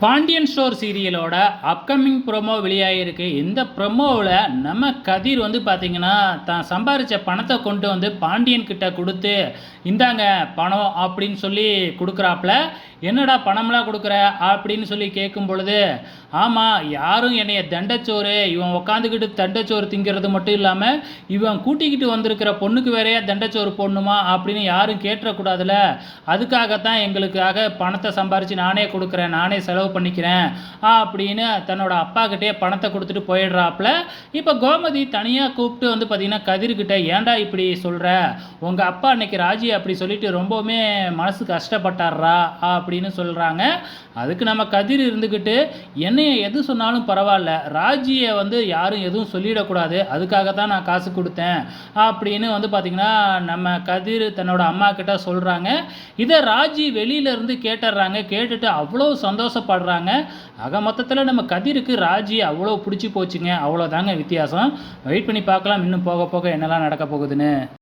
Pandian store சீரியலோட upcoming promo வெளியாகிருக்கு. இந்த ப்ரோமோவில் நம்ம கதிர் வந்து பார்த்திங்கன்னா தான் சம்பாரித்த பணத்தை கொண்டு வந்து பாண்டியன் கிட்ட கொடுத்து இந்தாங்க பணம் அப்படின்னு சொல்லி கொடுக்குறாப்புல. என்னடா பணம்லாம் கொடுக்குற அப்படின்னு சொல்லி கேட்கும் பொழுது, ஆமாம் யாரும் என்னைய தண்டச்சோறு இவன் உக்காந்துக்கிட்டு தண்டச்சோறு திங்கிறது மட்டும் இல்லாமல் இவன் கூட்டிக்கிட்டு வந்திருக்கிற பொண்ணுக்கு வேறையா தண்டச்சோறு போடணுமா அப்படின்னு யாரும் கேட்டுறக்கூடாதுல, அதுக்காகத்தான் எங்களுக்காக பணத்தை சம்பாரித்து நானே கொடுக்குறேன், நானே செலவு பண்ணிக்கிறேன் அப்படின்னு தன்னோட அப்பா கிட்டே பணத்தை கொடுத்துட்டு போயிடுறாப்புல. இப்போ கோமதி தனியாக கூப்பிட்டு வந்து பார்த்தீங்கன்னா கதிர்கிட்ட, ஏன்டா இப்படி சொல்கிற, உங்கள் அப்பா அன்னைக்கு ராஜி அப்படி சொல்லிட்டு ரொம்பவுமே மனசு கஷ்டப்பட்டாரா அப்படின்னு சொல்கிறாங்க. அதுக்கு நம்ம கதிர் இருந்துக்கிட்டு, என்னைய எது சொன்னாலும் பரவாயில்ல, ராஜியை வந்து யாரும் எதுவும் சொல்லிடக்கூடாது, அதுக்காக தான் நான் காசு கொடுத்தேன் அப்படின்னு வந்து பார்த்திங்கன்னா நம்ம கதிர் தன்னோட அம்மா கிட்ட சொல்கிறாங்க. இதை ராஜி வெளியிலேருந்து கேட்டுடுறாங்க. கேட்டுட்டு அவ்வளோ சந்தோஷப்படுறாங்க. ஆக மொத்தத்தில் நம்ம கதிருக்கு ராஜி அவ்வளோ பிடிச்சி போச்சுங்க. அவ்வளோதாங்க வித்தியாசம். வெயிட் பண்ணி பார்க்கலாம் இன்னும் போக போக என்னெல்லாம் நடக்க போகுதுன்னு.